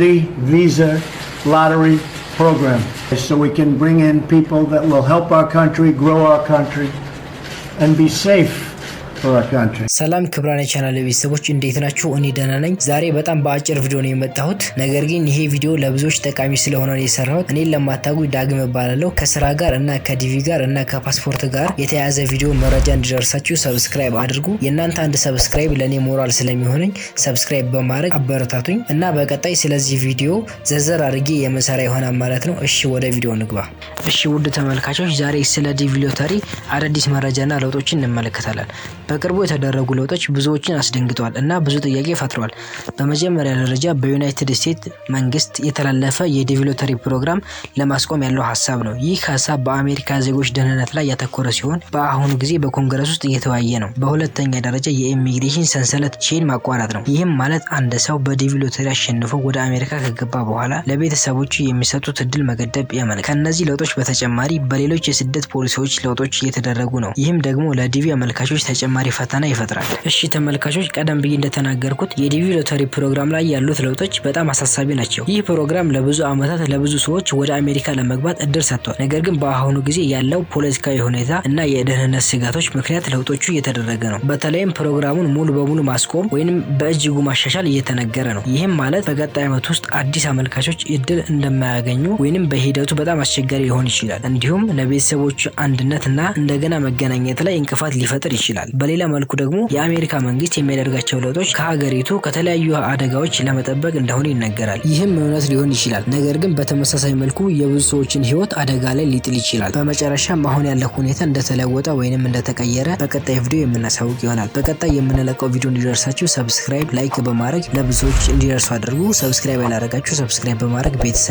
the visa lottery program so we can bring in people that will help our country, grow our country, and be safe for our country. ሰላም ክብራን የቻናል ቤተሰቦች እንዴት ናችሁ? እኔ ደህና ነኝ። ዛሬ በጣም በአጭር ቪዲዮ ነው የመጣሁት። ነገር ግን ይሄ ቪዲዮ ለብዙዎች ጠቃሚ ስለሆነ ነው የሰራሁት። እኔን ለማታውቁ ዳግም እባላለሁ። ከስራ ጋር እና ከዲቪ ጋር እና ከፓስፖርት ጋር የተያያዘ ቪዲዮ መረጃ እንዲደርሳችሁ ሰብስክራይብ አድርጉ። የእናንተ አንድ ሰብስክራይብ ለኔ ሞራል ስለሚሆነኝ ሰብስክራይብ በማድረግ አበረታቱኝ እና በቀጣይ ስለዚህ ቪዲዮ ዘርዘር አድርጌ የመሰራ ይሆናል ማለት ነው። እሺ ወደ ቪዲዮ እንግባ። እሺ ውድ ተመልካቾች ዛሬ ስለ ዲቪ ሎተሪ አዳዲስ መረጃና ለውጦችን እንመለከታለን። በቅርቡ የተደረጉ ለውጦች ብዙዎችን አስደንግጠዋል እና ብዙ ጥያቄ ፈጥረዋል። በመጀመሪያ ደረጃ በዩናይትድ ስቴትስ መንግስት የተላለፈ የዲቪ ሎተሪ ፕሮግራም ለማስቆም ያለው ሐሳብ ነው። ይህ ሐሳብ በአሜሪካ ዜጎች ደህንነት ላይ ያተኮረ ሲሆን በአሁኑ ጊዜ በኮንግረስ ውስጥ እየተወያየ ነው። በሁለተኛ ደረጃ የኢሚግሬሽን ሰንሰለት ቼን ማቋረጥ ነው። ይህም ማለት አንድ ሰው በዲቪ ሎተሪ አሸንፎ ወደ አሜሪካ ከገባ በኋላ ለቤተሰቦቹ የሚሰጡት እድል መገደብ ያመለክታል። ከነዚህ ለውጦች በተጨማሪ በሌሎች የስደት ፖሊሲዎች ለውጦች እየተደረጉ ነው። ይህም ደግሞ ለዲቪ አመልካቾች ተጨማሪ ፈተና ይፈጥራል። እሺ ተመልካቾች ቀደም ብዬ እንደተናገርኩት የዲቪ ሎተሪ ፕሮግራም ላይ ያሉት ለውጦች በጣም አሳሳቢ ናቸው። ይህ ፕሮግራም ለብዙ አመታት ለብዙ ሰዎች ወደ አሜሪካ ለመግባት እድል ሰጥቷል። ነገር ግን በአሁኑ ጊዜ ያለው ፖለቲካዊ ሁኔታ እና የደህንነት ስጋቶች ምክንያት ለውጦቹ እየተደረገ ነው። በተለይም ፕሮግራሙን ሙሉ በሙሉ ማስቆም ወይንም በእጅጉ ማሻሻል እየተነገረ ነው። ይህም ማለት በቀጣይ ዓመት ውስጥ አዲስ አመልካቾች እድል እንደማያገኙ ወይንም በሂደቱ በጣም አስቸጋሪ ሊሆን ይችላል። እንዲሁም ለቤተሰቦች አንድነትና እንደገና መገናኘት ላይ እንቅፋት ሊፈጥር ይችላል። በሌላ መልኩ ደግሞ የአሜሪካ መንግስት የሚያደርጋቸው ለውጦች ከሀገሪቱ ከተለያዩ አደጋዎች ለመጠበቅ እንደሆነ ይነገራል። ይህም እውነት ሊሆን ይችላል። ነገር ግን በተመሳሳይ መልኩ የብዙ ሰዎችን ህይወት አደጋ ላይ ሊጥል ይችላል። በመጨረሻም አሁን ያለው ሁኔታ እንደተለወጠ ወይንም እንደተቀየረ በቀጣይ ቪዲዮ የምናሳውቅ ይሆናል። በቀጣይ የምንለቀው ቪዲዮ እንዲደርሳችሁ ሰብስክራይብ፣ ላይክ በማድረግ ለብዙዎች እንዲደርሱ አድርጉ። ሰብስክራይብ ያላደረጋችሁ ሰብስክራይብ በማድረግ ቤተሰብ